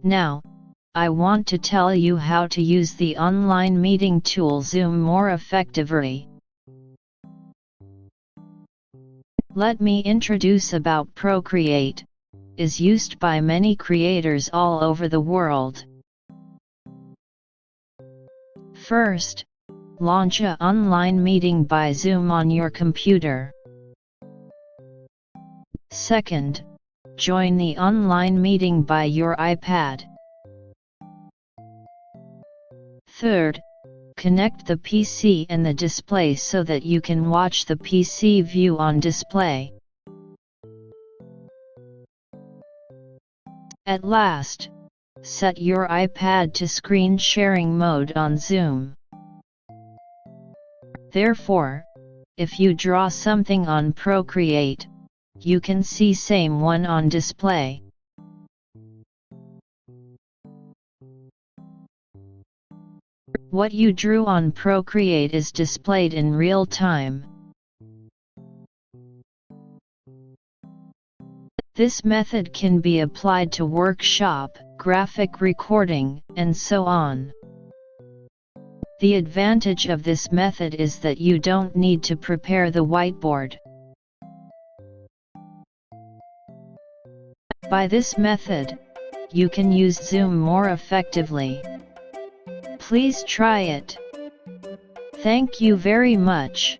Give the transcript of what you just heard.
Now, I want to tell you how to use the online meeting tool Zoom more effectively. Let me introduce about ProCreate. Is used by many creators all over the world. First, launch an online meeting by Zoom on your computer. Second, join the online meeting by your iPad. Third, connect the PC and the display so that you can watch the PC view on display. At last, set your iPad to screen sharing mode on Zoom. Therefore, if you draw something on ProCreate, you can see same one on display. What you drew on ProCreate is displayed in real time. This method can be applied to workshop, graphic recording, and so on. The advantage of this method is that you don't need to prepare the whiteboard. By this method, you can use Zoom more effectively. Please try it. Thank you very much.